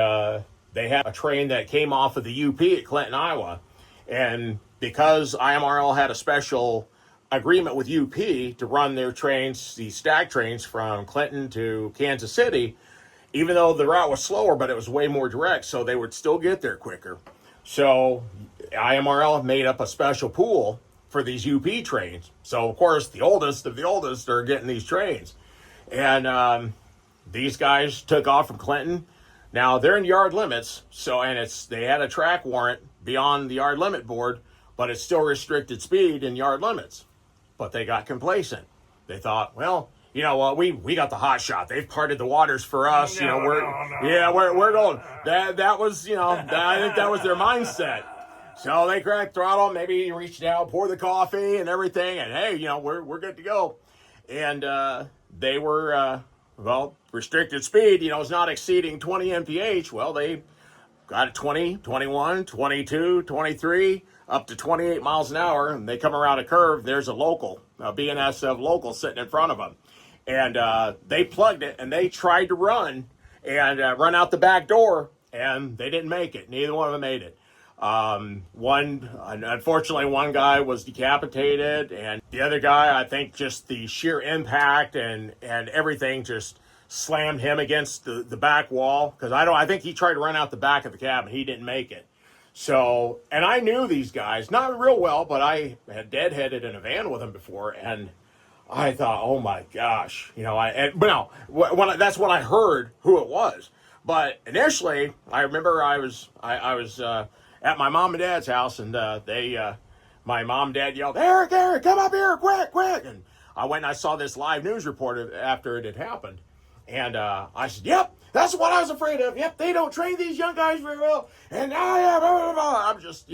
they had a train that came off of the UP at Clinton, Iowa. And because IMRL had a special agreement with UP to run their trains, the stack trains from Clinton to Kansas City, even though the route was slower, but it was way more direct, so they would still get there quicker. So IMRL made up a special pool for these UP trains. So of course the oldest of the oldest are getting these trains. And these guys took off from Clinton. Now they're in yard limits, so they had a track warrant beyond the yard limit board, but it's still restricted speed in yard limits. But they got complacent. They thought, well, you know what, we got the hot shot. They've parted the waters for us. We're going. That was, I think that was their mindset. So they cracked throttle, maybe reached out, pour the coffee and everything, and hey, we're good to go. And they were restricted speed, is not exceeding 20 mph. Well, they got 20, 21, 22, 23, up to 28 miles an hour, and they come around a curve. There's a BNSF local sitting in front of them. And they plugged it, and they tried to run out the back door, and they didn't make it. Neither one of them made it. Unfortunately, one guy was decapitated, and the other guy, I think just the sheer impact and everything just slammed him against the back wall. Because I think he tried to run out the back of the cab, and he didn't make it. So, and I knew these guys, not real well, but I had deadheaded in a van with them before, and I thought, oh my gosh, that's when I heard who it was. But initially, I remember I was at my mom and dad's house, and my mom and dad yelled, Eric, come up here, quick. And I went and I saw this live news report after it had happened. And I said, yep, that's what I was afraid of. Yep, they don't train these young guys very well. And I'm just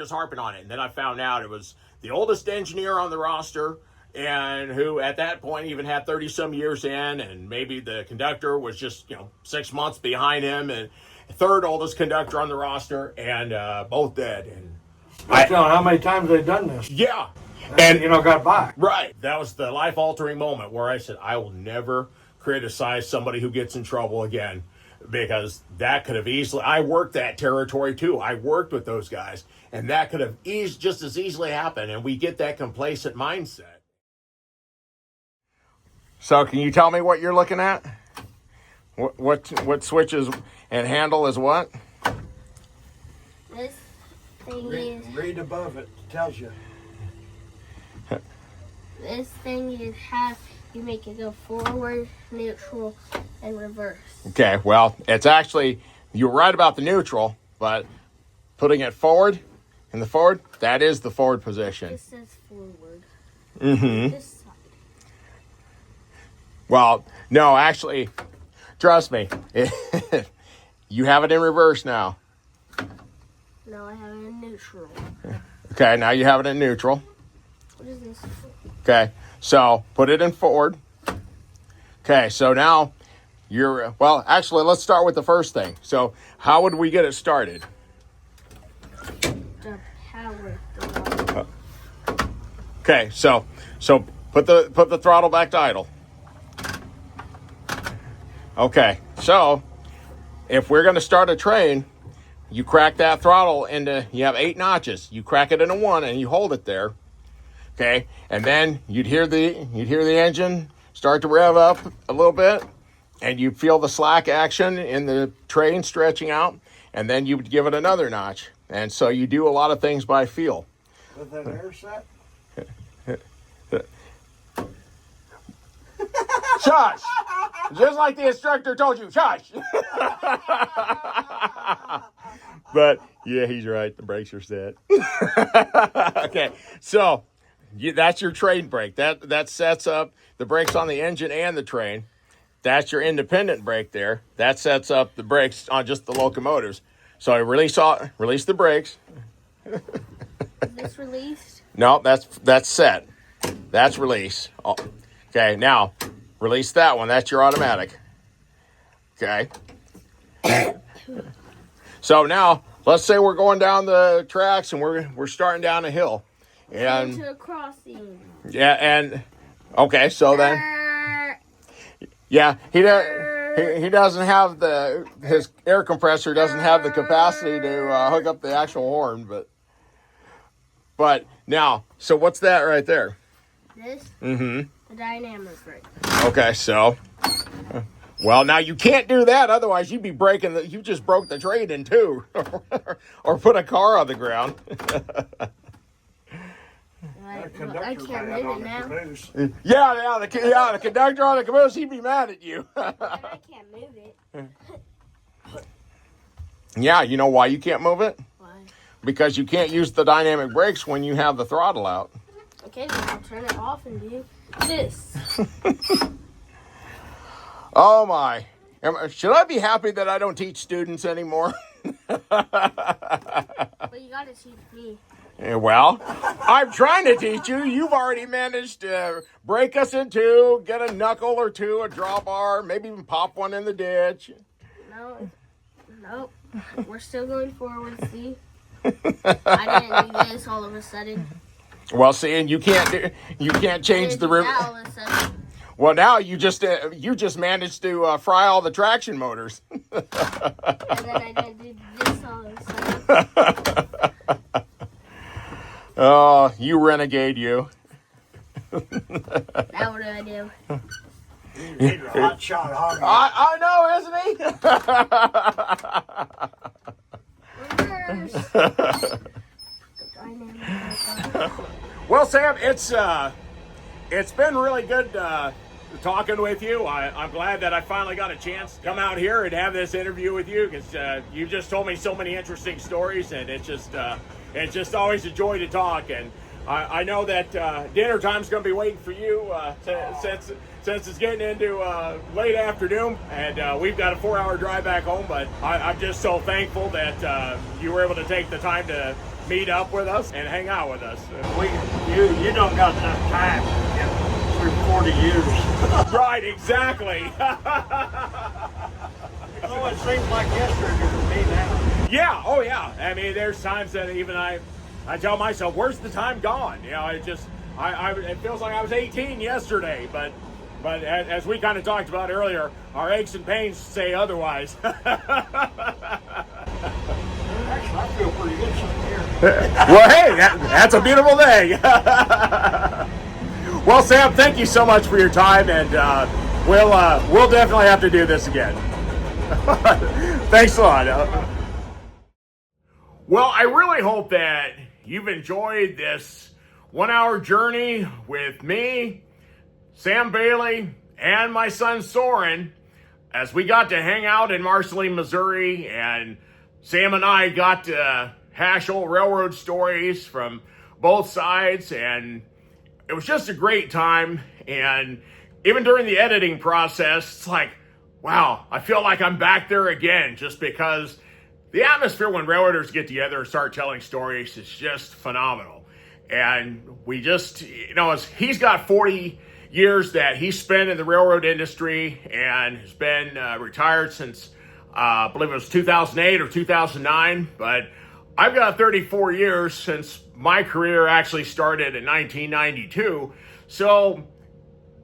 harping on it. And then I found out it was the oldest engineer on the roster, and who at that point even had 30 some years in, and maybe the conductor was just 6 months behind him, and third oldest conductor on the roster, and both dead. And how many times they've done this? Yeah, and got by. Right, that was the life altering moment where I said, I will never criticize somebody who gets in trouble again, because that could have easily. I worked that territory too. I worked with those guys, and that could have just as easily happened. And we get that complacent mindset. So can you tell me what you're looking at? What switches and handle is what? This thing Read above it. It tells you. This thing you make it go forward, neutral, and reverse. Okay, well, it's actually, you're right about the neutral, but putting it forward, in the forward, that is the forward position. This says forward. Mm-hmm. This side. Well, no, actually, trust me, you have it in reverse now. No, I have it in neutral. Okay, now you have it in neutral. What is this? Okay, so put it in forward. Okay, so now actually, let's start with the first thing. So how would we get it started? The power throttle. Okay, so put the throttle back to idle. Okay, so if we're going to start a train, you crack that throttle you have 8 notches. You crack it into 1 and you hold it there. Okay, and then you'd hear the engine start to rev up a little bit, and you feel the slack action in the train stretching out, and then you would give it another notch. And so you do a lot of things by feel. With that air set? Shush! Just like the instructor told you, shush! But, yeah, he's right. The brakes are set. Okay, so that's your train brake. That sets up the brakes on the engine and the train. That's your independent brake there. That sets up the brakes on just the locomotives. So I release the brakes. Is this released? No, that's set. That's release. Oh, okay, now release that one. That's your automatic. Okay. So now let's say we're going down the tracks and we're starting down a hill, and into a crossing. Yeah, and okay, so then yeah, he doesn't have his air compressor doesn't have the capacity to hook up the actual horn, but now, so what's that right there? This? Mm-hmm. The dynamic brake. Okay, so Well, now you can't do that. Otherwise, you'd be breaking you just broke the trade in two, or put a car on the ground. I can't move it now. The conductor on the caboose, he'd be mad at you. And I can't move it. Yeah, you know why you can't move it? Why? Because you can't use the dynamic brakes when you have the throttle out. Okay, then I'll turn it off and do this. Oh my. Should I be happy that I don't teach students anymore? But you gotta teach me. Well, I'm trying to teach you. You've already managed to break us in two, get a knuckle or two, a drawbar, maybe even pop one in the ditch. Nope. We're still going forward, see? I didn't do this all of a sudden. Well, see, and you can't change the rim. All of a sudden. Well, now you just managed to fry all the traction motors. And then I didn't do this all of a sudden. Oh, you renegade, you. Now what do I do? He's a hot shot hog. I know, isn't he? Reverse. Well, Sam, it's been really good talking with you. I'm glad that I finally got a chance to come out here and have this interview with you, because you just told me so many interesting stories, and it's just always a joy to talk. And I know that dinner time's going to be waiting for you since it's getting into late afternoon, and we've got a 4-hour drive back home. But I'm just so thankful that you were able to take the time to meet up with us and hang out with us. You don't got enough time to get through 40 years. Right, exactly. Oh, it seems like yesterday to me now. Yeah, oh yeah. I mean, there's times that even I tell myself, where's the time gone? You know, it feels like I was 18 yesterday, but as we kind of talked about earlier, our aches and pains say otherwise. Actually, I feel pretty good sitting here. Well, hey, that's a beautiful thing. Well, Sam, thank you so much for your time, and we'll definitely have to do this again. Thanks a lot. Well, I really hope that you've enjoyed this 1-hour journey with me, Sam Bailey, and my son Soren, as we got to hang out in Marceline, Missouri, and Sam and I got to hash old railroad stories from both sides, and it was just a great time. And even during the editing process, it's like, wow, I feel like I'm back there again, just because the atmosphere when railroaders get together and start telling stories is just phenomenal. And we just, he's got 40 years that he spent in the railroad industry and has been retired since I believe it was 2008 or 2009, but I've got 34 years since my career actually started in 1992. So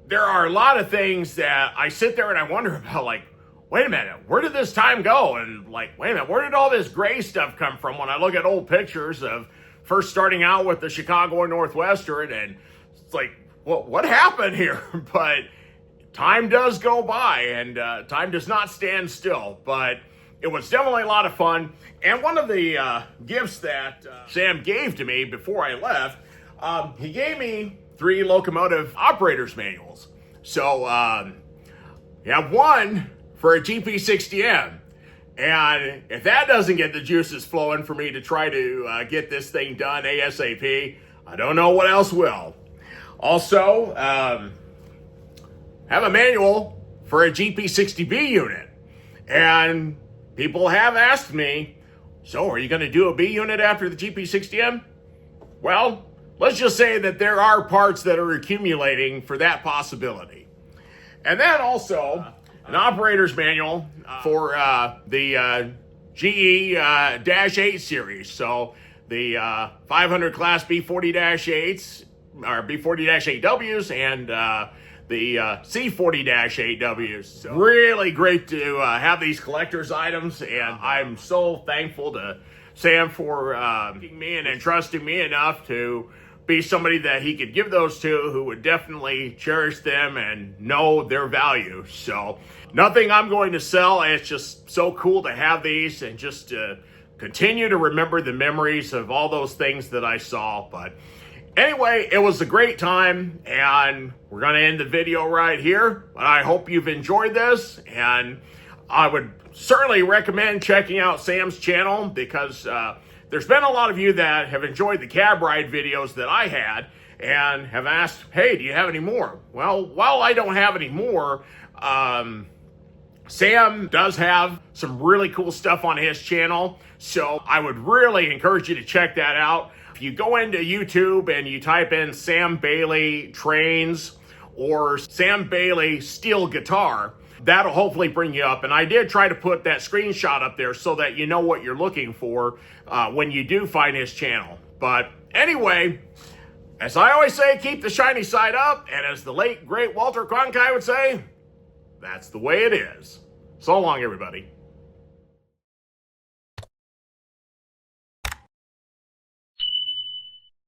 there are a lot of things that I sit there and I wonder about, like, wait a minute, where did this time go? And like, wait a minute, where did all this gray stuff come from? When I look at old pictures of first starting out with the Chicago and Northwestern, and it's like, well, what happened here? But time does go by, and time does not stand still. But it was definitely a lot of fun. And one of the gifts that Sam gave to me before I left, he gave me 3 locomotive operators manuals. So you have one for a GP60M. And if that doesn't get the juices flowing for me to try to get this thing done ASAP, I don't know what else will. Also, have a manual for a GP60B unit. And people have asked me, so are you going to do a B unit after the GP60M? Well, let's just say that there are parts that are accumulating for that possibility. And then also an operator's manual for the GE-8 series. So the 500 class B40-8s, or B40-8Ws, and the C40-8Ws. So really great to have these collector's items, and I'm so thankful to Sam for me and entrusting me enough to be somebody that he could give those to who would definitely cherish them and know their value. So nothing I'm going to sell. It's just so cool to have these and just to continue to remember the memories of all those things that I saw. But anyway, it was a great time, and we're going to end the video right here. But I hope you've enjoyed this, and I would certainly recommend checking out Sam's channel, because there's been a lot of you that have enjoyed the cab ride videos that I had and have asked, hey, do you have any more? Well, while I don't have any more, Sam does have some really cool stuff on his channel, so I would really encourage you to check that out. If you go into YouTube and you type in Sam Bailey Trains or Sam Bailey Steel Guitar, that'll hopefully bring you up. And I did try to put that screenshot up there so that you know what you're looking for when you do find his channel. But anyway, as I always say, keep the shiny side up. And as the late, great Walter Cronkite would say, that's the way it is. So long, everybody.